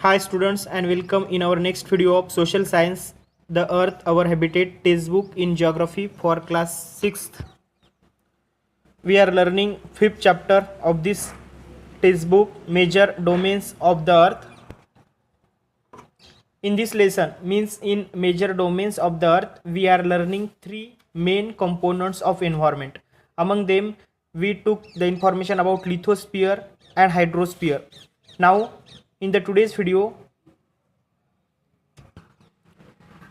Hi students and welcome in our next video of social science, the earth our habitat textbook in geography for class 6th. We are learning 5th chapter of this textbook, major domains of the earth. In this lesson means in major domains of the earth we are learning three main components of environment. Among them we took the information about lithosphere and hydrosphere. Now in the today's video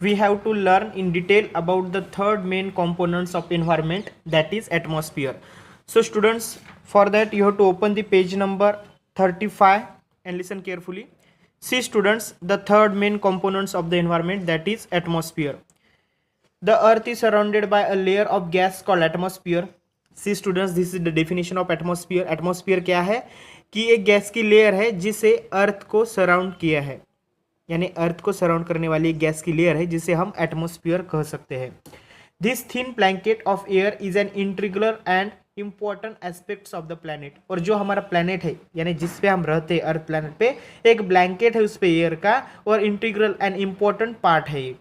we have to learn in detail about the third main components of environment, that is atmosphere. So students, for that you have to open the page number 35 and listen carefully. See students, the third main components of the environment, that is atmosphere. The earth is surrounded by a layer of gas called atmosphere. See students, this is the definition of atmosphere. Atmosphere क्या है कि एक gas की layer है जिसे अर्थ को surround किया है, यानी अर्थ को सराउंड करने वाली एक गैस की लेयर है जिसे हम एटमॉस्फेयर कह सकते हैं. This thin blanket of air is an integral and important aspects of the planet. और जो हमारा प्लैनेट है यानी जिस पे हम रहते हैं अर्थ प्लैनेट पे, एक ब्लैंकेट है उस पे एयर का और इंटीग्रल एंड इंपॉर्टेंट पार्ट है ये.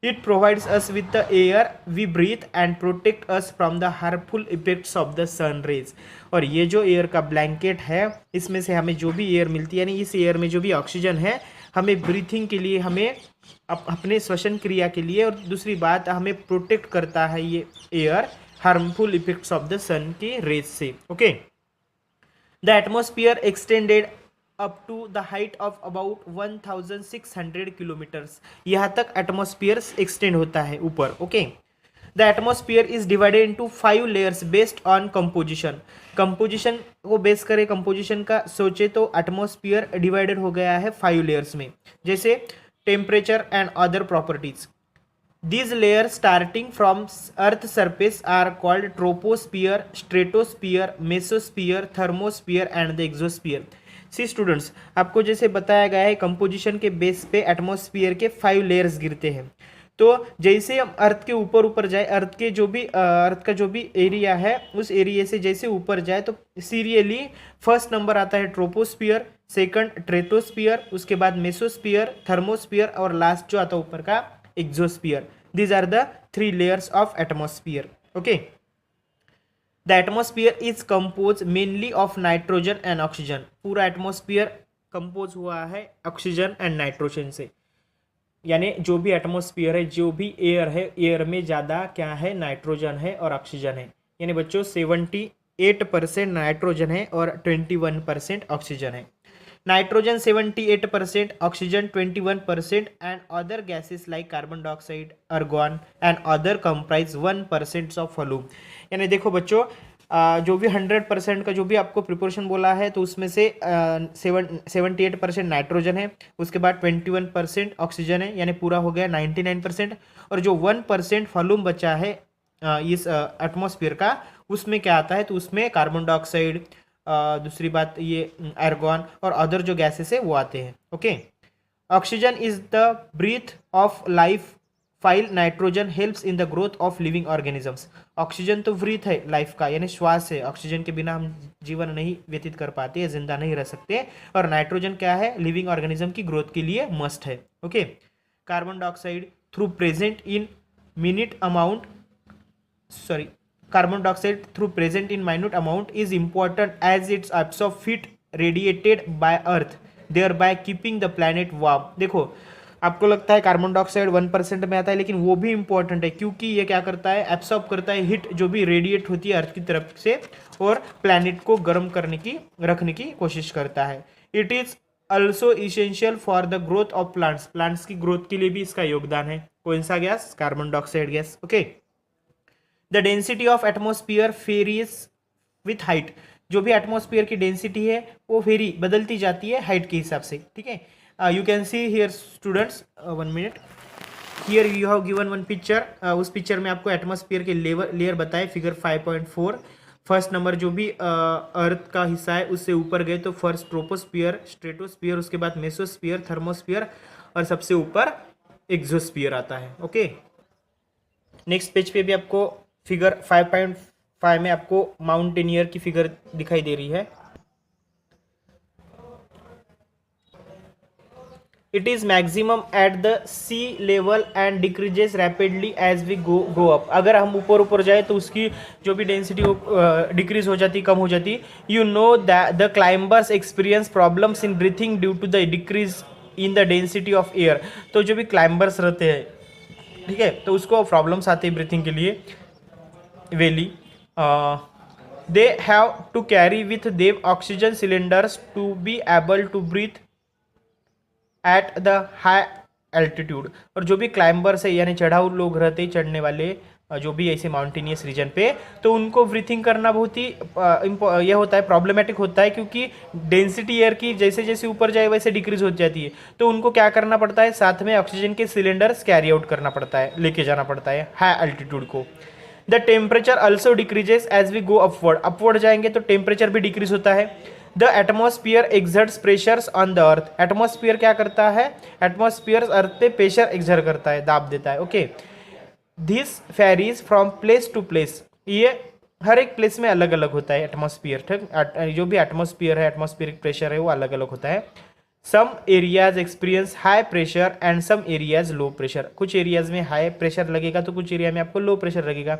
It provides us with the air we breathe and protect us from the harmful effects of the sun rays. और ये जो एयर का ब्लैंकेट है इसमें से हमें जो भी एयर मिलती है, यानी इस एयर में जो भी ऑक्सीजन है, हमें ब्रीथिंग के लिए, हमें अपने श्वसन क्रिया के लिए, और दूसरी बात हमें प्रोटेक्ट करता है ये air harmful effects of the sun के रेज से. Okay, the atmosphere extended up to the height of about 1600 kilometres. यहाँ तक एटमॉस्फेयर एक्सटेंड होता है ऊपर. Okay, the atmosphere is divided into 5 layers based on composition. Composition को base करे, composition का सोचे तो एटमॉस्फेयर डिवाइडेड हो गया है 5 लेयर्स में, जैसे temperature and other properties. These layers starting from earth surface are called troposphere, stratosphere, mesosphere, thermosphere and the exosphere. See students, आपको जैसे बताया गया है कंपोजिशन के बेस पे एटमॉस्फेयर के 5 लेयर्स गिरते हैं. तो जैसे हम अर्थ के ऊपर ऊपर जाए, अर्थ का जो भी एरिया है उस एरिया से जैसे ऊपर जाए तो सीरियली फर्स्ट नंबर आता है ट्रोपोस्फियर, सेकंड ट्रेटोस्फियर, उसके बाद मेसोस्फियर, थर्मोस्फियर और लास्ट जो आता है ऊपर का exosphere. These are the 3 layers of atmosphere. Okay, the atmosphere is composed mainly of nitrogen and oxygen. पूरा एटमॉस्फेयर कंपोज हुआ है ऑक्सीजन एंड नाइट्रोजन से. यानी जो भी एटमॉस्फेयर है, जो भी एयर है, एयर में ज़्यादा क्या है, नाइट्रोजन है और ऑक्सीजन है. यानी बच्चों 78% नाइट्रोजन है और 21% ऑक्सीजन है. Nitrogen 78%, oxygen 21% and other gases like carbon dioxide, argon and other comprise 1% of volume. यानी देखो बच्चों, जो भी 100% का जो भी आपको प्रिपोर्शन बोला है तो उसमें से 78% नाइट्रोजन है, उसके बाद 21% ऑक्सीजन है, यानी पूरा हो गया 99%. और जो 1% वॉल्यूम बचा है इस एटमॉस्फेयर का, उसमें क्या आता है, तो उसमें कार्बन डाइऑक्साइड, दूसरी बात ये आर्गन और अदर जो गैसेस है वो आते हैं. Okay, oxygen is the breath of life while nitrogen helps in the growth of living organisms. Oxygen तो ब्रीथ है, लाइफ का यानी श्वास है. ऑक्सीजन के बिना हम जीवन नहीं व्यतीत कर पाते, जिंदा नहीं रह सकते. और नाइट्रोजन क्या है, लिविंग ऑर्गेनिज्म की ग्रोथ के लिए मस्ट है. Okay, carbon dioxide through present in minute amount carbon dioxide through present in minute amount is important as it's absorbed heat radiated by earth, thereby keeping the planet warm. देखो, आपको लगता है carbon dioxide 1% में आता है, लेकिन वो भी इंपॉर्टेंट है क्योंकि ये क्या करता है, एब्सॉर्ब करता है हीट जो भी रेडिएट होती है अर्थ की तरफ से और प्लैनेट को गर्म रखने की कोशिश करता है. It is also essential for the growth of plants की ग्रोथ के लिए भी इसका योगदान है. कौन सा gas, carbon dioxide gas. Okay, the density of atmosphere varies with height. जो भी एटमॉस्फेयर की डेंसिटी है वो वेरी बदलती जाती है हाइट के हिसाब से. ठीक है, you can see here students, 1 minute, here you have given one picture. उस पिक्चर में आपको एटमॉस्फेयर के लेयर बताए, फिगर 5.4. फर्स्ट नंबर जो भी अर्थ का हिस्सा है उससे ऊपर गए तो फर्स्ट ट्रोपोस्फियर, स्ट्रेटोस्फियर, उसके बाद मेसोस्फियर, थर्मोस्फियर और सबसे ऊपर एक्सोस्फियर आता है. ओके, नेक्स्ट पेज पे भी आपको फिगर 5.5 में आपको माउंटेनियर की फिगर दिखाई दे रही है. It is maximum at the sea level and decreases rapidly as we go up. अगर हम ऊपर ऊपर जाए तो उसकी जो भी डेंसिटी डिक्रीज हो जाती, कम हो जाती। You know that the climbers experience problems in breathing due to the decrease in the density of air. तो जो भी क्लाइंबर्स रहते हैं, ठीक है, तो उसको प्रॉब्लम्स आती है ब्रीथिंग के लिए वेली। They have to carry with them oxygen cylinders to be able to breathe at the high altitude. और जो भी क्लाइंबर्स है यानी चढ़ाऊ लोग रहते हैं, चढ़ने वाले जो भी ऐसे माउंटेनियस रीजन पे, तो उनको ब्रीथिंग करना बहुत ही यह होता है, प्रॉब्लमेटिक होता है, क्योंकि डेंसिटी एयर की जैसे जैसे ऊपर जाए वैसे डिक्रीज हो जाती है। तो उनको क्या करना पड़ता है, साथ में ऑक्सीजन के सिलेंडर्स कैरी आउट करना पड़ता है, लेके जाना पड़ता है हाई एल्टीट्यूड को। The temperature also decreases as we go upward. Upward जाएंगे तो टेम्परेचर भी डिक्रीज होता है। The atmosphere exerts pressures on the earth. Atmosphere क्या करता है, एटमॉस्फियर अर्थ पे प्रेशर एक्सर्ट करता है, दाब देता है। Okay, this varies from place to place. ये हर एक प्लेस में अलग अलग होता है एटमॉस्फियर, ठीक, जो भी एटमॉस्फियर है, एटमॉस्फियरिक प्रेशर है, वो अलग अलग होता है। Some areas experience high pressure and some areas low pressure. कुछ एरियाज में हाई प्रेशर लगेगा तो कुछ एरिया में आपको लो प्रेशर लगेगा।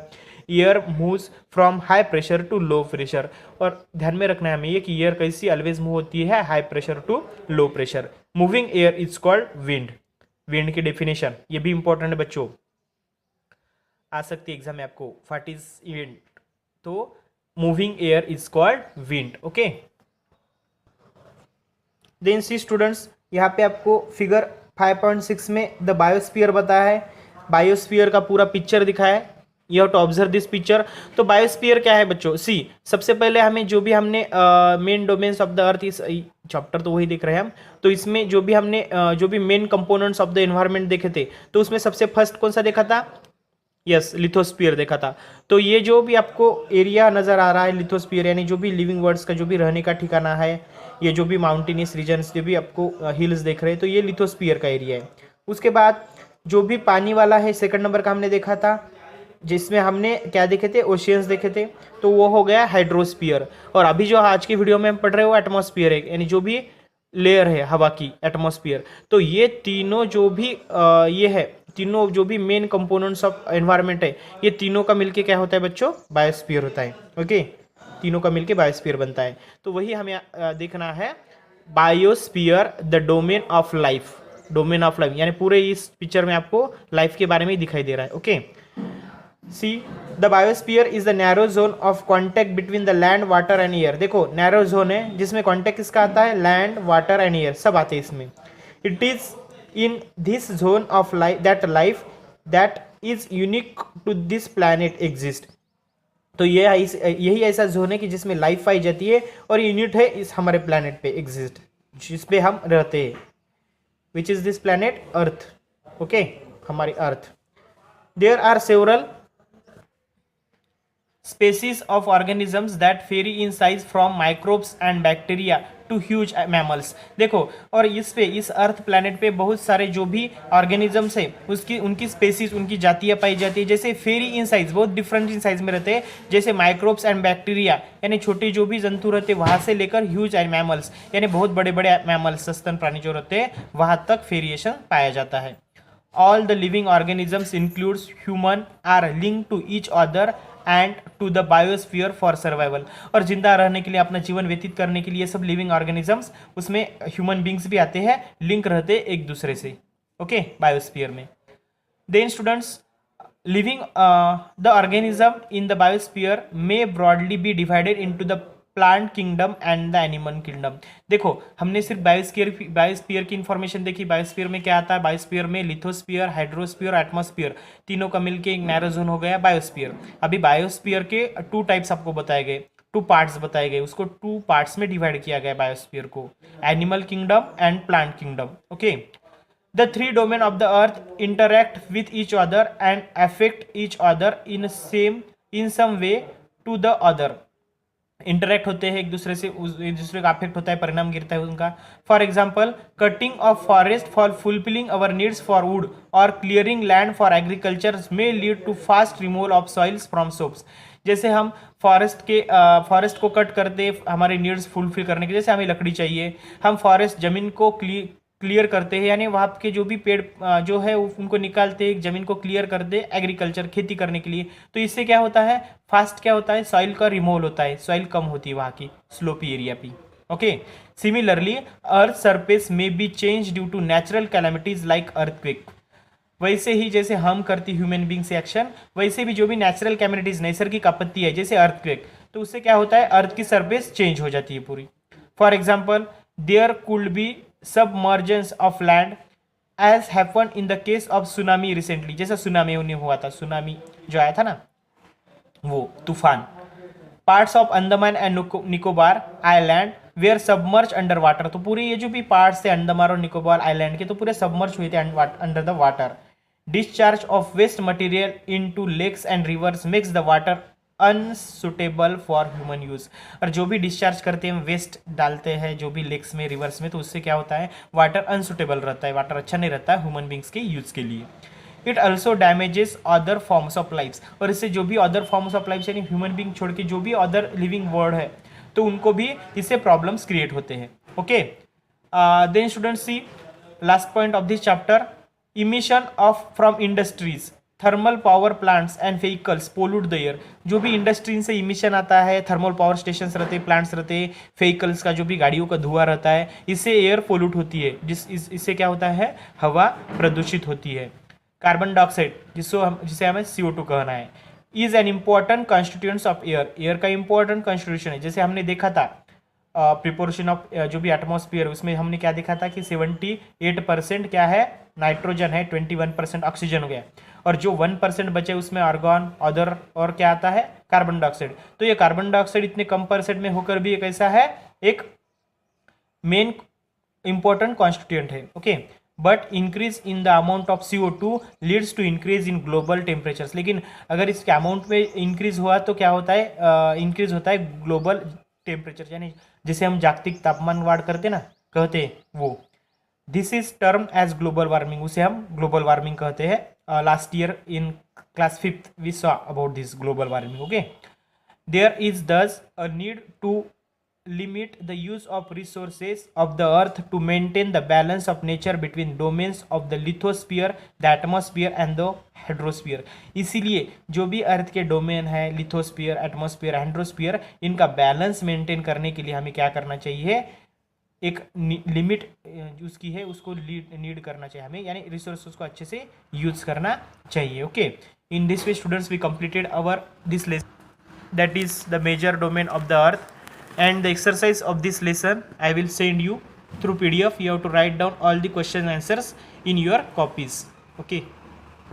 Air moves from high pressure to low pressure. और ध्यान में रखना है हमें ये कि एयर कैसी ऑलवेज मूव होती है, high pressure to low pressure. Moving air is called wind. Wind की डेफिनेशन ये भी इंपॉर्टेंट है बच्चों, आ सकती है एग्जाम में आपको, व्हाट इज विंड। तो moving air is called wind. Okay, then see students, यहाँ पे आपको फिगर 5.6 में द बायोस्फीयर बताया है। बायोस्फीयर का पूरा पिक्चर दिखाया है, you have to observe this picture. तो बायोस्फीयर क्या है बच्चों, सी सबसे पहले हमें जो भी हमने मेन डोमेन्स ऑफ द अर्थ, इस चैप्टर तो वही देख रहे हैं हम, तो इसमें जो भी हमने जो भी main components of the environment देखे थे, तो उसमें सबसे फर्स्ट कौन सा देखा था, यस लिथोस्फीयर देखा था। तो ये जो भी आपको एरिया नजर आ रहा है लिथोस्फीयर, यानी जो भी लिविंग वर्ड्स का जो भी रहने का ठिकाना है, ये जो भी माउंटेनियस रीजन्स जो भी आपको हिल्स देख रहे हैं, तो ये लिथोस्फीयर का एरिया है। उसके बाद जो भी पानी वाला है, सेकंड नंबर का हमने देखा था, जिसमें हमने क्या देखे थे, ओशियंस देखे थे, तो वो हो गया हाइड्रोस्फीयर। और अभी जो आज की वीडियो में हम पढ़ रहे हो एटमॉस्फेयर है, यानी जो भी लेयर है हवा की, एटमॉस्फेयर। तो ये तीनों जो भी ये है, तीनों जो भी मेन कंपोनेंट्स ऑफ एनवायरनमेंट है, ये तीनों का मिलके क्या होता है बच्चों, बायोस्फीयर होता है। ओके, तीनों का मिलके बायोस्फीयर बनता है। तो वही हमें देखना है, biosphere the domain of life. Domain of life यानी पूरे इस पिक्चर में आपको लाइफ के बारे में ही दिखाई दे रहा है। Okay, see the biosphere is the narrow zone of contact between the land, water and air. देखो नैरो जोन है जिसमें कॉन्टेक्ट किसका आता है, लैंड, वाटर एंड एयर सब आते हैं इसमें। It is in this zone of life that is unique to this planet exist. तो ये यही ऐसा जोन है कि जिसमें लाइफ पाई जाती है और यूनिट है इस हमारे प्लैनेट पे एग्जिस्ट, जिस पे हम रहते हैं, which is this planet earth. Okay, हमारी earth. There are several species of organisms that vary in size from microbes and bacteria to huge mammals। देखो, और इस पे, इस अर्थ प्लैनेट पे बहुत सारे जो भी ऑर्गेनिजम्स है, उसकी उनकी स्पेसीज, उनकी जातियाँ पाई जाती है। जैसे फेरी इन साइज, बहुत डिफरेंट इन साइज में रहते हैं, जैसे माइक्रोब्स एंड बैक्टीरिया यानी छोटे जो भी जंतु रहते हैं, वहाँ से लेकर ह्यूज एंड मैमल्स यानी बहुत बड़े बड़े मैमल्स, सस्तन प्राणी जो रहते हैं, वहाँ तक वेरिएशन पाया जाता है। All the living organisms includes human are linked to each other and to the biosphere for survival। और जिंदा रहने के लिए, अपना जीवन व्यतीत करने के लिए सब लिविंग ऑर्गेनिजम्स, उसमें ह्यूमन बींग्स भी आते हैं, लिंक रहते हैं एक दूसरे से। ओके, बायोस्फीयर में। Then students, living the organism in the biosphere may broadly be divided into the plant kingdom and the animal kingdom. देखो, हमने सिर्फ बायोस्फीयर की इंफॉर्मेशन देखी। बायोस्फीयर में क्या आता है, बायोस्फीयर में लिथोस्फीयर, हाइड्रोस्फीयर, एटमॉस्फीयर तीनों का मिलके एक नैरो जोन हो गया बायोस्फीयर। अभी बायोस्फीयर के 2 टाइप्स आपको बताए गए, 2 पार्ट्स बताए गए, उसको 2 पार्ट्स में डिवाइड किया गया बायोस्फीयर को, animal kingdom and plant kingdom. Okay, the 3 domain of the earth interact with each other and affect each other in some way to the other. Interact होते हैं एक दूसरे से, एक दूसरे का अफेक्ट होता है, परिणाम गिरता है उनका। For example, cutting of forest for fulfilling our needs for wood और clearing land for agriculture may lead to fast removal of soils from slopes. जैसे हम फॉरेस्ट को कट करते हमारे नीड्स फुलफिल करने के, जैसे हमें लकड़ी चाहिए, हम फॉरेस्ट जमीन को क्लियर करते हैं, यानी वहाँ के जो भी पेड़ जो है उनको निकालते हैं, ज़मीन को क्लियर कर दे एग्रीकल्चर खेती करने के लिए। तो इससे क्या होता है, फास्ट क्या होता है, सॉइल का रिमूवल होता है, सॉइल कम होती है वहाँ की स्लोपी एरिया पे। ओके, सिमिलरली अर्थ सरफेस में be change due to natural calamities like earthquake. वैसे ही जैसे हम करती ह्यूमन बींग से एक्शन, वैसे भी जो भी नेचुरल कैलामिटीज नैसर्गिक आपत्ति है जैसे अर्थक्वेक, तो उससे क्या होता है, अर्थ की सरफेस चेंज हो जाती है पूरी। For example there could be submergence of land as happen in the case of tsunami recently, जैसा सुनामी हुआ था, सुनामी जो आया था ना वो तूफान। Parts of Andaman and Nicobar island were submerge under water, तो पूरे ये जो भी पार्ट्स थे अंडमान और निकोबार आइलैंड के तो पूरे सबमर्ज हुए थे under the water. Discharge of waste material into lakes and rivers makes the water unsuitable for human use. और जो भी डिस्चार्ज करते हैं, वेस्ट डालते हैं जो भी लेक्स में रिवर्स में, तो उससे क्या होता है, वाटर अनसुटेबल रहता है, वाटर अच्छा नहीं रहता है ह्यूमन बींग्स के यूज के लिए। It also damages other forms of life, और इससे जो भी अदर फॉर्म्स ऑफ लाइफ यानी ह्यूमन बींग छोड़ के जो भी अदर लिविंग वर्ल्ड है तो उनको भी इससे प्रॉब्लम्स क्रिएट होते हैं। Okay, then students see last point of this chapter, emission of from industries, thermal power plants and vehicles pollute the air. जो भी इंडस्ट्री से इमिशन आता है, थर्मल पावर स्टेशन रहते हैं, प्लांट्स रहते हैं, व्हीकल्स का जो भी गाड़ियों का धुआं रहता है, इससे एयर पोल्यूट होती है, इससे क्या होता है, हवा प्रदूषित होती है। कार्बन डाइऑक्साइड जिसे हमें CO2 कहना है, is an important constituents of air, air का इंपॉर्टेंट कॉन्स्टिट्यूशन है। जैसे हमने देखा था प्रिपोर्शन ऑफ जो भी एटमॉस्फेयर, उसमें हमने क्या देखा था कि 78% क्या है, नाइट्रोजन है, 21% ऑक्सीजन हो गया, और जो 1% बचे उसमें आर्गन अदर और क्या आता है, कार्बन डाइऑक्साइड। तो ये कार्बन डाइऑक्साइड इतने कम परसेंट में होकर भी एक ऐसा है, एक मेन इंपॉर्टेंट कॉन्स्टिट्यूएंट है। Okay, but increase in the amount of CO2 leads to increase in global temperatures. लेकिन अगर इसके अमाउंट में इंक्रीज हुआ तो क्या होता है, इंक्रीज होता है ग्लोबल टेम्परेचर, यानी जिसे हम जागतिक तापमान वाढ़ करते ना कहते हैं वो। This is term as global warming, उसे हम ग्लोबल वार्मिंग कहते हैं। Last year in class 5th we saw about this global warming. Okay, there is thus a need to limit the use of resources of the earth to maintain the balance of nature between domains of the lithosphere, the atmosphere and the hydrosphere। इसीलिए जो भी अर्थ के domain है, lithosphere, atmosphere, hydrosphere, इनका balance maintain करने के लिए हमें क्या करना चाहिए, एक लिमिट उसकी है उसको नीड करना चाहिए हमें, यानी रिसोर्सेज को अच्छे से यूज करना चाहिए। Okay, in this way students we completed our this lesson that is the major domain of the earth, and the exercise of this lesson I will send you through PDF. You have to write down all the question answers in your copies. Okay.